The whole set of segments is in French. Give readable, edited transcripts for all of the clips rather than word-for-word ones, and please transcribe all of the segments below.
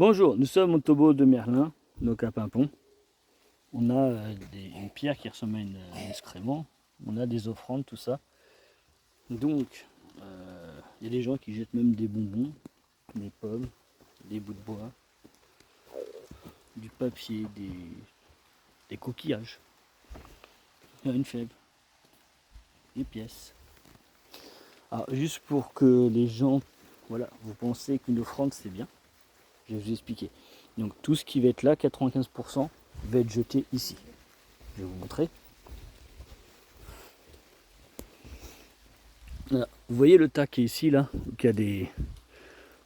Bonjour, nous sommes au tombeau de Merlin, donc à Pimpon. On a une pierre qui ressemble à un excrément, on a des offrandes, tout ça. Donc, il y a des gens qui jettent même des bonbons, des pommes, des bouts de bois, du papier, des coquillages. Il y a une faible, des pièces. Alors, juste pour que les gens, voilà, vous pensez qu'une offrande c'est bien, je vais vous expliquer. Donc tout ce qui va être là, 95%, va être jeté ici. Je vais vous montrer. Voilà. Vous voyez le tas qui est ici, là, il y a des...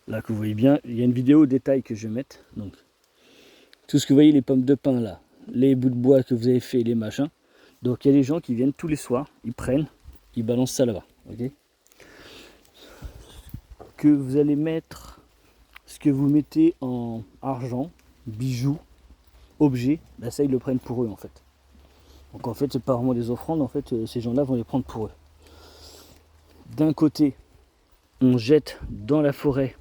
Là que vous voyez bien, il y a une vidéo au détail que je vais mettre. Donc, tout ce que vous voyez, les pommes de pin là, les bouts de bois que vous avez fait, les machins. Donc il y a des gens qui viennent tous les soirs, ils prennent, ils balancent ça là-bas. Okay, que vous allez mettre, ce que vous mettez en argent, bijoux, objets, bah ça ils le prennent pour eux en fait. Donc en fait c'est pas vraiment des offrandes, en fait ces gens-là vont les prendre pour eux. D'un côté, on jette dans la forêt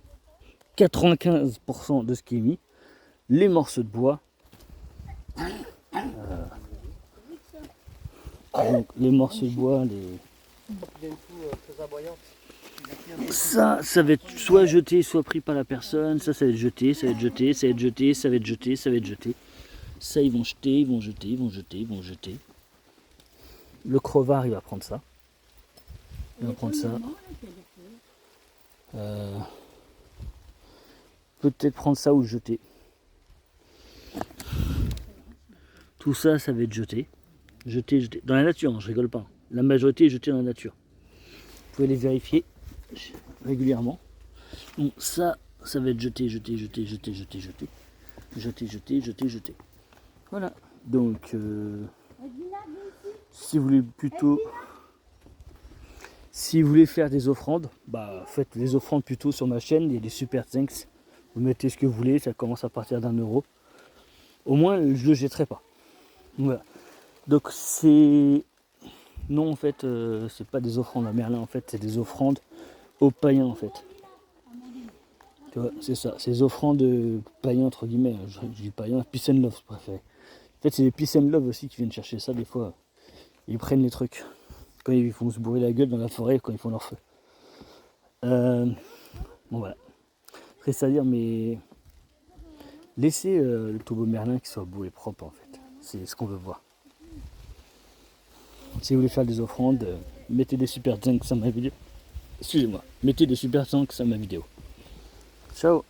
95% de ce qui est mis, les morceaux de bois, donc les morceaux de bois, ça va être soit jeté, soit pris par la personne, ça va être jeté, ça va être jeté, ça va être jeté, ça va être jeté, ça va être jeté. Ça ils vont jeter, ils vont jeter, ils vont jeter, ils vont jeter. Le crevard il va prendre ça. Il va prendre ça. Peut-être prendre ça ou le jeter. Tout ça, ça va être jeté. Jeté, jeté. Dans la nature, hein, je rigole pas. La majorité est jetée dans la nature. Vous pouvez les vérifier régulièrement. Donc ça va être jeté, jeté, jeté, jeté, jeté, jeté. Jeté, jeté, jeté, jeté. Voilà. Donc, si vous voulez plutôt... Si vous voulez faire des offrandes, bah faites les offrandes plutôt sur ma chaîne, il y a des super thanks. Vous mettez ce que vous voulez, ça commence à partir d'1€. Au moins, je le jetterai pas. Voilà. Donc c'est... Non, en fait, c'est pas des offrandes à Merlin, en fait, c'est des offrandes aux païens, en fait. Tu vois, c'est ça, c'est des offrandes païens, entre guillemets. Je dis païens, peace and love, je préfère. En fait, c'est les peace and love aussi qui viennent chercher ça, des fois. Ils prennent les trucs. Quand ils font se bourrer la gueule dans la forêt, quand ils font leur feu. Bon, voilà. Après, c'est-à-dire, mais... Laissez le tombeau Merlin qui soit beau et propre, en fait. C'est ce qu'on veut voir. Si vous voulez faire des offrandes, mettez des super thanks à ma vidéo. Excusez-moi, mettez des super thanks à ma vidéo. Ciao.